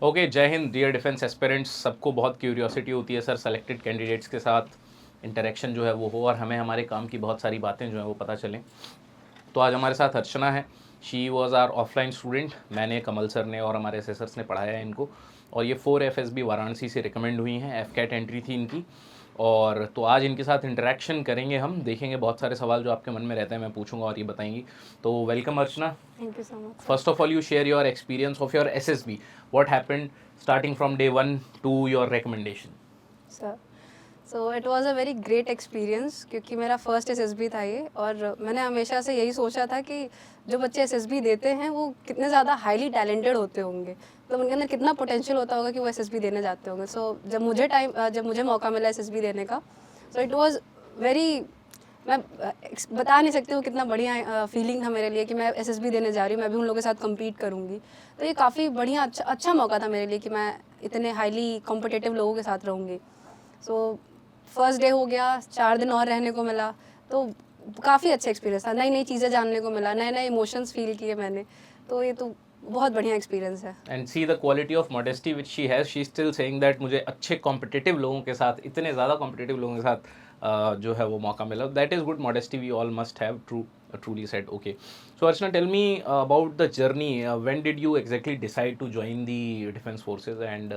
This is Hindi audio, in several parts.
ओके, जय हिंद डियर डिफेंस एस्पिरेंट्स। सबको बहुत क्यूरियोसिटी होती है सर सेलेक्टेड कैंडिडेट्स के साथ इंटरेक्शन जो है वो हो और हमें हमारे काम की बहुत सारी बातें जो है वो पता चलें। तो आज हमारे साथ अर्चना है। She was our offline student. मैंने, कमल सर ने और हमारे एसेसर्स ने पढ़ाया है इनको, और ये 4 FSB वाराणसी से रिकमेंड हुई हैं। FCAT एंट्री थी इनकी, और तो आज इनके साथ इंटरेक्शन करेंगे हम, देखेंगे बहुत सारे सवाल जो आपके मन में रहते हैं मैं पूछूंगा और ये बताएंगी। तो welcome Archana. Thank you so much, sir. First of all, you share your experience of your SSB. What happened starting from day one to your recommendation? Sir, so it was a very great experience क्योंकि मेरा फर्स्ट एसएसबी था ये, और मैंने हमेशा से यही सोचा था कि जो बच्चे एसएसबी देते हैं वो कितने ज़्यादा हाईली टैलेंटेड होते होंगे, तो उनके अंदर कितना पोटेंशियल होता होगा कि वो एसएसबी देने जाते होंगे। सो जब मुझे मौका मिला एसएसबी देने का, सो इट वाज वेरी, मैं बता नहीं सकती हूँ कितना बढ़िया फीलिंग था मेरे लिए कि मैं एसएसबी देने जा रही हूँ, मैं भी उन लोगों के साथ कम्पीट करूँगी। तो ये काफ़ी बढ़िया अच्छा मौका था मेरे लिए कि मैं इतने हाईली कॉम्पिटिटिव लोगों के साथ रहूँगी। सो फर्स्ट डे हो गया, 4 दिन और रहने को मिला, तो काफ़ी अच्छा एक्सपीरियंस था। नई नई चीज़ें जानने को मिला, नए नए इमोशंस फील किए मैंने, तो ये तो बहुत बढ़िया एक्सपीरियंस है। And see the quality of modesty which she has. She's still saying that मुझे अच्छे competitive लोगों के साथ, इतने ज़्यादा competitive लोगों के साथ जो है वो मौका मिला. That is good modesty we all must have. Truly said. Okay. So Archana, tell me about the journey. When did you exactly decide to join the defense forces, and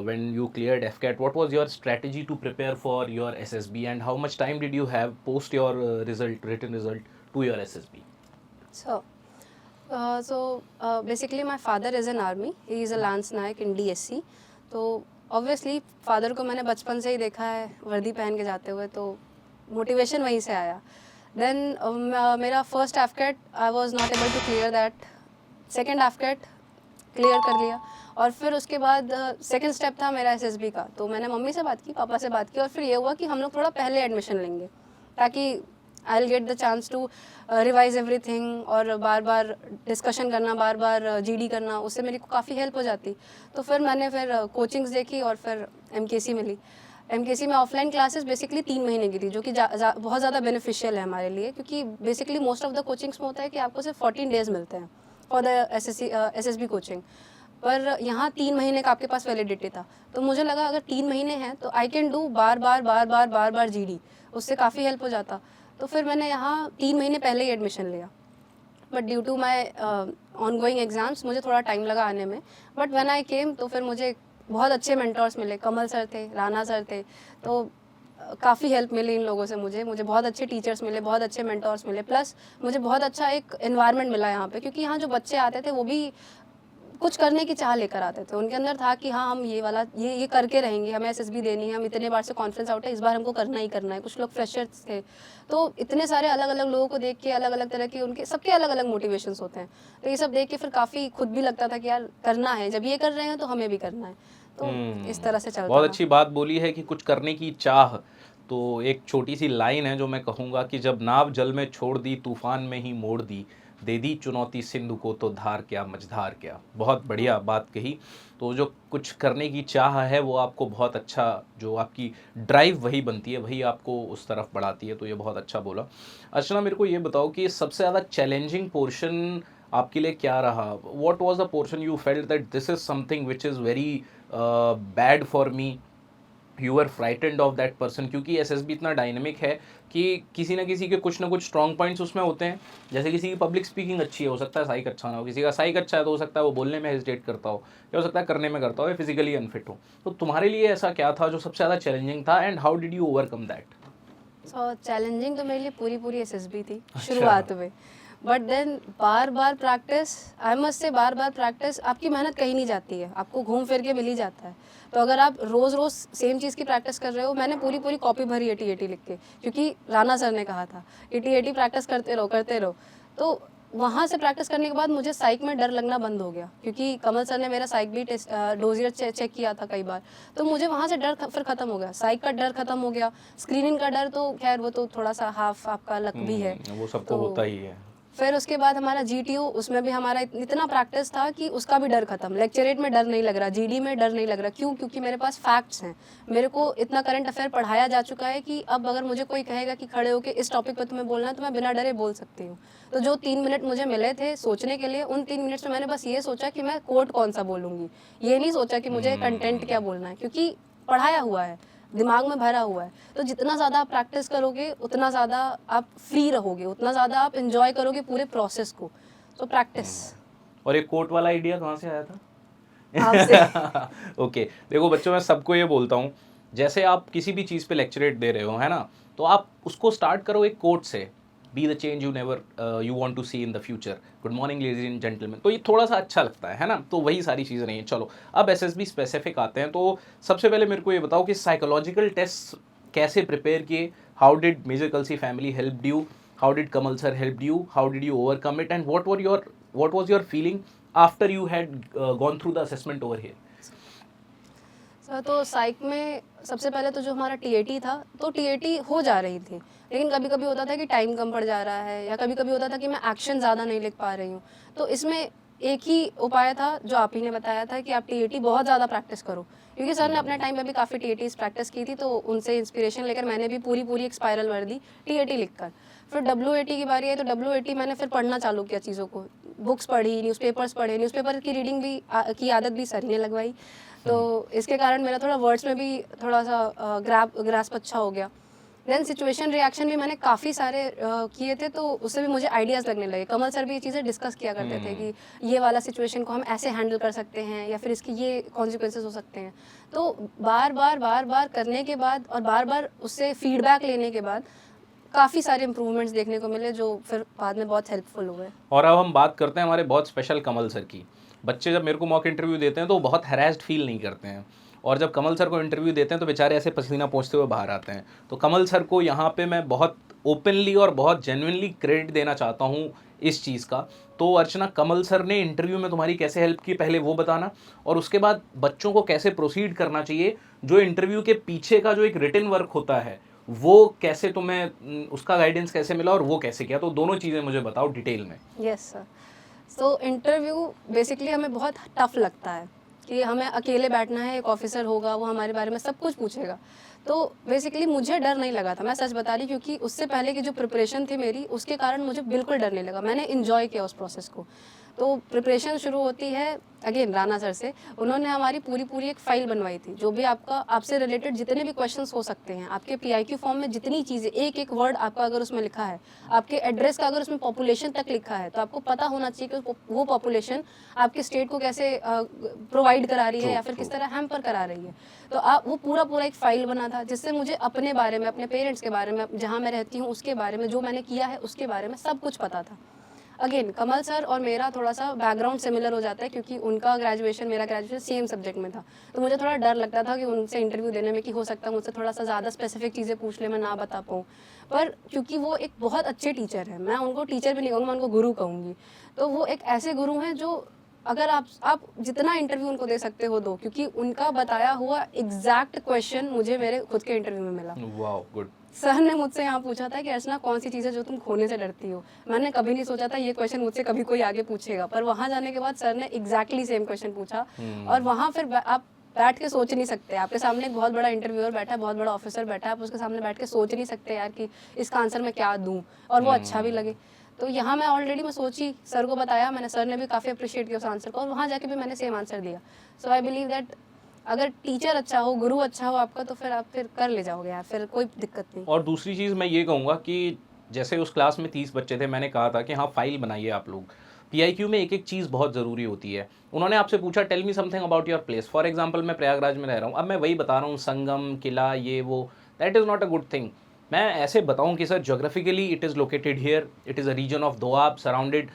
when you cleared FCAT, what was your strategy to prepare for your SSB, and how much time did you have post your written result to your SSB? Basically my father is an army, he is a lance naik in DSC, तो ऑब्वियसली फादर को मैंने बचपन से ही देखा है वर्दी पहन के जाते हुए, तो मोटिवेशन वहीं से आया। देन मेरा फर्स्ट एफकेट I was not able to clear that, second एफकेट क्लियर कर लिया, और फिर उसके बाद सेकंड स्टेप था मेरा एसएसबी का। तो मैंने मम्मी से बात की, पापा से बात की, और फिर ये हुआ कि हम लोग थोड़ा पहले एडमिशन लेंगे ताकि I will get the chance to revise everything, और बार बार डिस्कशन करना, बार बार जीडी करना, उससे मेरी को काफ़ी हेल्प हो जाती। तो फिर मैंने कोचिंग्स देखी और फिर एमकेसी मिली। एमकेसी में ऑफलाइन क्लासेस बेसिकली 3 महीने की थी, जो कि बहुत ज़्यादा बेनिफिशियल है हमारे लिए, क्योंकि basically most of the coachings में होता है कि आपको सिर्फ 14 डेज मिलते हैं फॉर द एसएसबी कोचिंग, पर यहाँ 3 महीने का आपके पास वैलिडिटी था। तो मुझे लगा अगर 3 महीने हैं तो I can do bar bar GD, उससे काफ़ी हेल्प हो जाता। तो फिर मैंने यहाँ 3 महीने पहले ही एडमिशन लिया, but due to my ongoing exams मुझे थोड़ा टाइम लगा आने में। बट व्हेन आई केम तो फिर मुझे बहुत अच्छे मेंटर्स मिले, कमल सर थे, राणा सर थे, तो काफ़ी हेल्प मिली इन लोगों से। मुझे बहुत अच्छे टीचर्स मिले, बहुत अच्छे मेंटर्स मिले, प्लस मुझे बहुत अच्छा एक एनवायरनमेंट मिला यहाँ पे, क्योंकि यहाँ जो बच्चे आते थे वो भी कुछ करने की चाह लेकर आते थे। उनके अंदर था कि हाँ हम ये वाला ये करके रहेंगे, हमें एसएसबी देनी है, हम इतने बार से कॉन्फ्रेंस आउट है, इस बार हमको करना ही करना है। कुछ लोग फ्रेशर्स थे, तो इतने सारे अलग अलग लोगों को देख के अलग अलग तरह के उनके सबके अलग अलग मोटिवेशंस होते हैं, तो ये सब देख के फिर काफ़ी खुद भी लगता था कि यार करना है, जब ये कर रहे हैं तो हमें भी करना है। तो इस तरह से चलता बहुत था। अच्छी बात बोली है कि कुछ करने की चाह। तो एक छोटी सी लाइन है जो मैं कहूँगा कि जब नाव जल में छोड़ दी, तूफान में ही मोड़ दी, दे दी चुनौती सिंधु को तो धार क्या मझधार क्या। बहुत बढ़िया बात कही। तो जो कुछ करने की चाह है वो आपको बहुत अच्छा, जो आपकी ड्राइव वही बनती है, वही आपको उस तरफ बढ़ाती है। तो ये बहुत अच्छा बोला। अर्चना, मेरे को ये बताओ कि सबसे ज़्यादा चैलेंजिंग पोर्शन आपके लिए क्या रहा? What was the portion you felt that this is something which is very bad for me, you are frightened of that person? क्योंकि एसएसबी इतना डायनेमिक है कि किसी ना किसी के कुछ ना कुछ स्ट्रॉन्ग पॉइंट्स उसमें होते हैं। जैसे किसी की पब्लिक स्पीकिंग अच्छी है, हो सकता है साइक अच्छा ना हो, किसी का साइक अच्छा है तो हो सकता है वो बोलने में हेजिटेट करता हो, या हो सकता है करने में करता हो, या फिजिकली अनफिट हो। तो तुम्हारे लिए ऐसा क्या था जो सबसे ज़्यादा चैलेंजिंग था, and how did you overcome that? So challenging तो मेरे लिए पूरी एसएसबी थी शुरुआत में, बट देन बार बार प्रैक्टिस, आई मस्ट से बार बार प्रैक्टिस, आपकी मेहनत कहीं नहीं जाती है, आपको घूम फिर के मिल ही जाता है। तो अगर आप रोज़ रोज़ सेम चीज़ की प्रैक्टिस कर रहे हो, मैंने पूरी कॉपी भरी 80-80 लिख के, क्योंकि राणा सर ने कहा था 80-80 प्रैक्टिस करते रहो। तो वहाँ से प्रैक्टिस करने के बाद मुझे साइक में डर लगना बंद हो गया, क्योंकि कमल सर ने मेरा साइक भी डोजियर चेक किया था कई बार, तो मुझे वहाँ से डर फिर ख़त्म हो गया, साइक का डर ख़त्म हो गया। स्क्रीनिंग का डर तो खैर वो तो थोड़ा सा हाफ आपका लक भी है, वो सबको होता ही है। फिर उसके बाद हमारा GTO, उसमें भी हमारा इतना प्रैक्टिस था कि उसका भी डर खत्म। लेक्चरेट में डर नहीं लग रहा, GD में डर नहीं लग रहा। क्यों? क्योंकि मेरे पास फैक्ट्स हैं, मेरे को इतना करंट अफेयर पढ़ाया जा चुका है कि अब अगर मुझे कोई कहेगा कि खड़े होकर इस टॉपिक पर तुम्हें बोलना है, तो मैं बिना डरे बोल सकती हूँ। तो जो 3 मिनट मुझे मिले थे सोचने के लिए, उन 3 मिनट्स में मैंने बस ये सोचा कि मैं कोट कौन सा बोलूँगी, ये नहीं सोचा कि मुझे कंटेंट क्या बोलना है, क्योंकि पढ़ाया हुआ है, दिमाग में भरा हुआ है। तो जितना ज़्यादा आप प्रैक्टिस करोगे उतना ज़्यादा आप फ्री रहोगे, उतना ज़्यादा आप एंजॉय करोगे पूरे प्रोसेस को। तो प्रैक्टिस। और ये कोट वाला आइडिया कहाँ से आया था? आपसे। ओके देखो बच्चों, मैं सबको ये बोलता हूँ, जैसे आप किसी भी चीज़ पे लेक्चरेट दे रहे हो, है ना, तो आप उसको स्टार्ट करो एक कोट से, be the change you never you want to see in the future, good morning ladies and gentleman. तो ये थोड़ा सा अच्छा लगता है ना, तो वही सारी चीज़ें नहीं है। चलो अब SSB स्पेसिफिक आते हैं। तो सबसे पहले मेरे को ये बताओ कि साइकोलॉजिकल टेस्ट कैसे प्रिपेयर किए, how did major Kalsi family help you, how did Kamal sir help you, how did you overcome it, and what was your feeling after you had gone through the assessment over here? Sir तो साइक में सबसे पहले तो जो हमारा TAT था, तो TAT हो जा रही थी, लेकिन कभी कभी होता था कि टाइम कम पड़ जा रहा है, या कभी कभी होता था कि मैं एक्शन ज़्यादा नहीं लिख पा रही हूँ। तो इसमें एक ही उपाय था जो आप ही ने बताया था कि आप TAT बहुत ज़्यादा प्रैक्टिस करो, क्योंकि सर ने अपने टाइम पे भी काफ़ी TATs प्रैक्टिस की थी। तो उनसे इंस्पिरेशन लेकर मैंने भी पूरी एक स्पाइरल भर दी TAT लिखकर। फिर WAT की बारी आई, तो WAT मैंने फिर पढ़ना चालू किया चीज़ों को, बुक्स पढ़ी, न्यूज़पेपर्स पढ़े, न्यूज़पेपर की रीडिंग भी की आदत भी सर ने लगवाई। तो इसके कारण मेरा थोड़ा वर्ड्स में भी थोड़ा सा ग्रास्प अच्छा हो गया। देन सिचुएशन रिएक्शन भी मैंने काफ़ी सारे किए थे, तो उससे भी मुझे आइडियाज़ लगने लगे। कमल सर भी ये चीज़ें डिस्कस किया करते थे कि ये वाला सिचुएशन को हम ऐसे हैंडल कर सकते हैं, या फिर इसकी ये कॉन्सिक्वेंसेस हो सकते हैं। तो बार बार करने के बाद और बार उससे फीडबैक लेने के बाद काफ़ी सारे इम्प्रूवमेंट्स देखने को मिले, जो फिर बाद में बहुत हेल्पफुल हुए। और अब हम बात करते हैं हमारे बहुत स्पेशल कमल सर की। बच्चे जब मेरे को मॉक इंटरव्यू देते हैं तो बहुत हैरेस्ड फील नहीं करते हैं, और जब कमल सर को इंटरव्यू देते हैं तो बेचारे ऐसे पसीना पोंछते हुए बाहर आते हैं। तो कमल सर को यहाँ पे मैं बहुत ओपनली और बहुत जेन्युइनली क्रेडिट देना चाहता हूँ इस चीज़ का। तो अर्चना, कमल सर ने इंटरव्यू में तुम्हारी कैसे हेल्प की, पहले वो बताना, और उसके बाद बच्चों को कैसे प्रोसीड करना चाहिए, जो इंटरव्यू के पीछे का जो एक रिटन वर्क होता है वो कैसे तुम्हें उसका गाइडेंस कैसे मिला और वो कैसे किया, तो दोनों चीज़ें मुझे बताओ डिटेल में। Yes sir. So interview basically हमें बहुत टफ लगता है कि हमें अकेले बैठना है, एक ऑफिसर होगा, वो हमारे बारे में सब कुछ पूछेगा। तो बेसिकली मुझे डर नहीं लगा था, मैं सच बता रही, क्योंकि उससे पहले की जो प्रिपरेशन थी मेरी, उसके कारण मुझे बिल्कुल डर नहीं लगा। मैंने इन्जॉय किया उस प्रोसेस को। तो प्रिपरेशन शुरू होती है अगेन राणा सर से। उन्होंने हमारी पूरी एक फाइल बनवाई थी, जो भी आपसे रिलेटेड जितने भी क्वेश्चंस हो सकते हैं, आपके PIQ फॉर्म में जितनी चीज़ें, एक वर्ड आपका अगर उसमें लिखा है, आपके एड्रेस का अगर उसमें पॉपुलेशन तक लिखा है, तो आपको पता होना चाहिए कि वो पॉपुलेशन आपके स्टेट को कैसे प्रोवाइड करा रही है, या फिर किस तरह हैम्पर करा रही है। तो आप वो पूरा एक फाइल बना था, जिससे मुझे अपने बारे में, अपने पेरेंट्स के बारे में, जहाँ मैं रहती हूँ उसके बारे में, जो मैंने किया है उसके बारे में सब कुछ पता था। अगेन कमल सर और मेरा थोड़ा सा बैकग्राउंड सिमिलर हो जाता है, क्योंकि उनका ग्रेजुएशन मेरा ग्रेजुएशन सेम सब्जेक्ट में था। तो मुझे थोड़ा डर लगता था कि उनसे इंटरव्यू देने में कि हो सकता है मुझसे थोड़ा सा ज़्यादा स्पेसिफिक चीज़ें पूछ ले, मैं ना बता पाऊँ। पर क्योंकि वो एक बहुत अच्छे टीचर हैं, मैं उनको टीचर भी नहीं कहूँगी, मैं उनको गुरु कहूँगी। तो वो एक ऐसे गुरु हैं जो अगर आप जितना इंटरव्यू उनको दे सकते हो दो, क्योंकि उनका बताया हुआ एग्जैक्ट क्वेश्चन मुझे मेरे खुद के इंटरव्यू में मिला। Wow, good. सर ने मुझसे यहाँ पूछा था कि अर्चना कौन सी चीज़ है जो तुम खोने से डरती हो। मैंने कभी नहीं सोचा था ये क्वेश्चन मुझसे कभी कोई आगे पूछेगा, पर वहाँ जाने के बाद सर ने एग्जैक्टली सेम क्वेश्चन पूछा। और वहाँ फिर आप बैठ के सोच नहीं सकते, आपके सामने एक बहुत बड़ा इंटरव्यूअर बैठा है, बहुत बड़ा ऑफिसर बैठा है, आप उसके सामने बैठ के सोच नहीं सकते यार कि इसका आंसर मैं क्या दूँ और वो अच्छा भी लगे। तो यहाँ मैं ऑलरेडी मैं सोची, सर को बताया मैंने, सर ने भी काफ़ी अप्रिशिएट किया उस आंसर को, और वहाँ जाके भी मैंने सेम आंसर दिया। सो आई बिलीव दैट अगर टीचर अच्छा हो, गुरु अच्छा हो आपका, तो फिर आप फिर कर ले जाओगे यार, फिर कोई दिक्कत नहीं। और दूसरी चीज़ मैं ये कहूँगा कि जैसे उस क्लास में 30 बच्चे थे, मैंने कहा था कि हाँ फाइल बनाइए आप लोग। PIQ में एक चीज़ बहुत ज़रूरी होती है। उन्होंने आपसे पूछा tell me something about your place. For example मैं प्रयागराज में रह रहा हूँ, अब मैं वही बता रहा हूँ संगम, किला, ये वो, that is not a good thing. मैं ऐसे बताऊं कि sir geographically it is located here, it is a region of Doab surrounded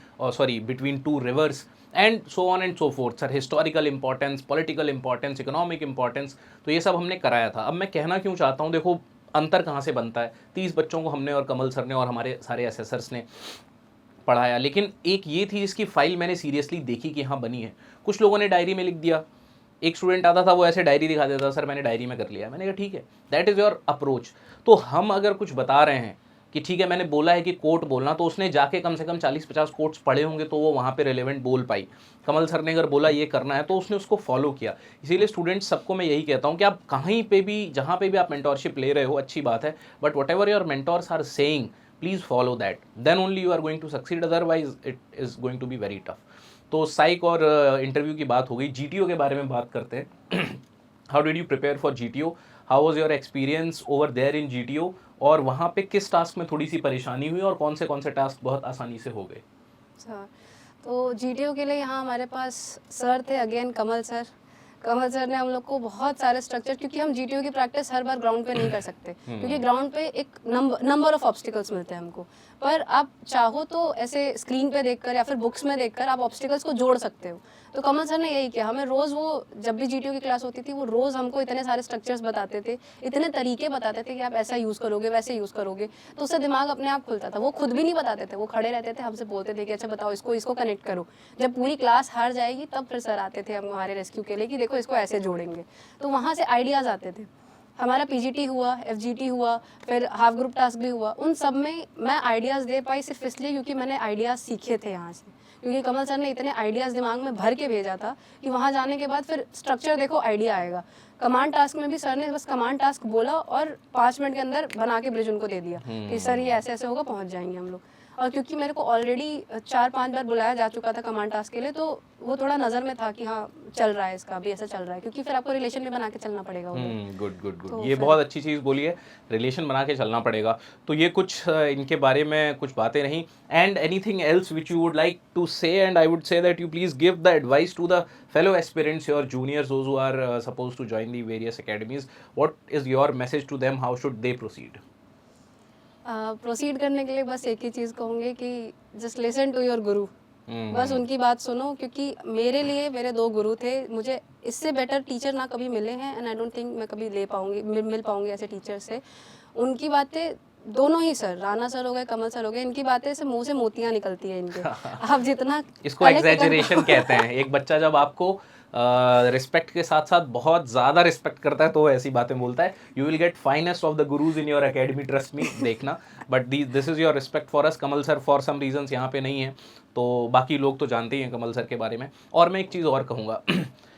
between 2 rivers and so on and so forth. Sir historical importance, political importance, economic importance, तो ये सब हमने कराया था। अब मैं कहना क्यों चाहता हूँ, देखो अंतर कहाँ से बनता है। 30 बच्चों को हमने और कमल सर ने और हमारे सारे असेसर्स ने पढ़ाया, लेकिन एक ये थी जिसकी फाइल मैंने सीरियसली देखी कि हाँ बनी है। कुछ लोगों ने डायरी में लिख दिया, एक स्टूडेंट आता था वो ऐसे डायरी दिखा देता था, सर मैंने डायरी में कर लिया। मैंने कहा ठीक है, दैट इज़ योर अप्रोच। तो हम अगर कुछ बता रहे हैं कि ठीक है मैंने बोला है कि कोट बोलना, तो उसने जाके कम से कम 40-50 कोट्स पढ़े होंगे तो वो वहाँ पे रिलेवेंट बोल पाई। कमल सर ने अगर बोला ये करना है तो उसने उसको फॉलो किया। इसीलिए स्टूडेंट्स सबको मैं यही कहता हूँ कि आप कहीं पे भी, जहाँ पे भी आप मेंटोरशिप ले रहे हो, अच्छी बात है, but whatever your mentors are saying please follow that, then only you are going to succeed, otherwise it is going to be very tough. तो साइक और इंटरव्यू की बात हो गई, जीटीओ के बारे में बात करते हैं। How did you prepare for GTO, how was your experience over there in GTO, और वहाँ पे किस टास्क में थोड़ी सी परेशानी हुई और कौन से टास्क बहुत आसानी से हो गए? अच्छा, तो जीटीओ के लिए यहाँ हमारे पास सर थे, अगेन कमल सर। कमल सर ने हम लोग को बहुत सारे स्ट्रक्चर, क्योंकि हम जीटीओ की प्रैक्टिस हर बार ग्राउंड पे नहीं कर सकते, क्योंकि ग्राउंड पे एक नंबर ऑफ ऑब्स्टिकल्स मिलते हैं हमको। पर आप चाहो तो ऐसे स्क्रीन पे देखकर या फिर बुक्स में देखकर आप ऑब्स्टिकल्स को जोड़ सकते हो। तो कमल सर ने यही किया, हमें रोज़, वो जब भी जीटीओ की क्लास होती थी वो रोज़ हमको इतने सारे स्ट्रक्चर्स बताते थे, इतने तरीके बताते थे कि आप ऐसा यूज़ करोगे, वैसे यूज़ करोगे, तो उससे दिमाग अपने आप खुलता था। वो खुद भी नहीं बताते थे, वो खड़े रहते थे, हमसे बोलते थे कि अच्छा बताओ इसको इसको कनेक्ट करो। जब पूरी क्लास हार जाएगी तब फिर सर आते थे हमारे रेस्क्यू के लिए कि देखो इसको ऐसे जोड़ेंगे। तो वहाँ से आइडियाज़ आते थे। हमारा पीजीटी हुआ, एफजीटी हुआ, फिर हाफ ग्रुप टास्क भी हुआ। उन सब में मैं आइडियाज़ दे पाई सिर्फ इसलिए क्योंकि मैंने आइडियाज़ सीखे थे यहाँ से, क्योंकि कमल सर ने इतने आइडियाज़ दिमाग में भर के भेजा था कि वहाँ जाने के बाद फिर स्ट्रक्चर देखो, आइडिया आएगा। कमांड टास्क में भी सर ने बस कमांड टास्क बोला और 5 मिनट के अंदर बना के ब्रिज उनको दे दिया कि सर ये ऐसे ऐसे होगा, पहुँच जाएंगे हम लोग। और क्योंकि मेरे को ऑलरेडी 4-5 बार बुलाया जा चुका था कमांड टास्क के लिए, तो वो थोड़ा नज़र में था कि हाँ चल रहा है, इसका भी ऐसा चल रहा है, क्योंकि फिर आपको रिलेशन भी बना के चलना पड़ेगा उधर। गुड गुड तो गुड, ये फिर- बहुत अच्छी चीज़ बोली है, रिलेशन बना के चलना पड़ेगा। तो ये कुछ इनके बारे में कुछ बातें रहीं। And anything else which you would like to say, and I would say that you please give the advice to the fellow aspirants, your juniors, those who are supposed to join the various academies. What is your message to them? How should they proceed? Proceed करने के लिए बस एक ही चीज़ कहूँगी कि जस्ट लिसन टू योर गुरु। बस उनकी बात सुनो, क्योंकि मेरे लिए मेरे 2 गुरु थे, मुझे इससे बेटर टीचर ना कभी मिले हैं, एंड आई डोंट थिंक मैं कभी मिल पाऊंगी ऐसे टीचर से। उनकी बातें, दोनों ही सर, राणा सर हो गए, कमल सर हो गए, इनकी बातें से मुंह से मोतियां निकलती है इनके। आप जितना इसको collect कर एग्जैजरेशन कहते हैं। एक बच्चा जब आपको रिस्पेक्ट के साथ साथ बहुत ज़्यादा रिस्पेक्ट करता है तो वो ऐसी बातें बोलता है। You will get finest of the gurus in your academy, trust me, देखना। But this is your respect for us. Kamal sir for some reasons यहाँ पे नहीं है, तो बाकी लोग तो जानते ही हैं कमल सर के बारे में। और मैं एक चीज़ और कहूँगा,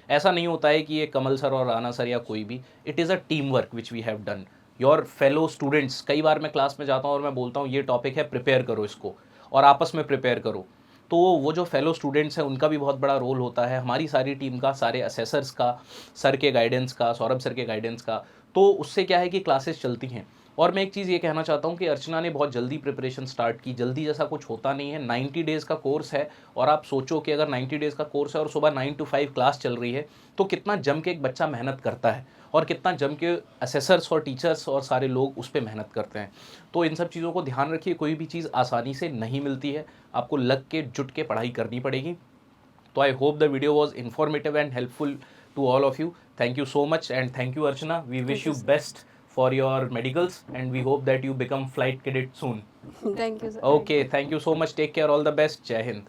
ऐसा नहीं होता है कि ये कमल सर और राणा सर या कोई भी, it is a team work which we have done. Your fellow students, कई बार मैं क्लास में जाता हूँ और मैं बोलता हूँ ये टॉपिक है, प्रिपेयर करो इसको, और आपस में प्रिपेयर करो। तो वो जो फेलो स्टूडेंट्स हैं उनका भी बहुत बड़ा रोल होता है, हमारी सारी टीम का, सारे असेसर्स का, सर के गाइडेंस का, सौरभ सर के गाइडेंस का। तो उससे क्या है कि क्लासेस चलती हैं। और मैं एक चीज़ ये कहना चाहता हूँ कि अर्चना ने बहुत जल्दी प्रिपरेशन स्टार्ट की। जल्दी जैसा कुछ होता नहीं है, 90 डेज़ का कोर्स है। और आप सोचो कि अगर 90 डेज़ का कोर्स है और सुबह 9 to 5 क्लास चल रही है, तो कितना जम के एक बच्चा मेहनत करता है, और कितना जम के असेसर्स और टीचर्स और सारे लोग उस पर मेहनत करते हैं। तो इन सब चीज़ों को ध्यान रखिए, कोई भी चीज़ आसानी से नहीं मिलती है, आपको लग के जुट के पढ़ाई करनी पड़ेगी। तो I hope the video was informative and helpful to all of you. Thank you so much, and thank you Archana. We wish you best for your medicals, and we hope that you become flight cadet soon. Thank you, sir. Okay, thank you so much. Take care. All the best. Jai Hind.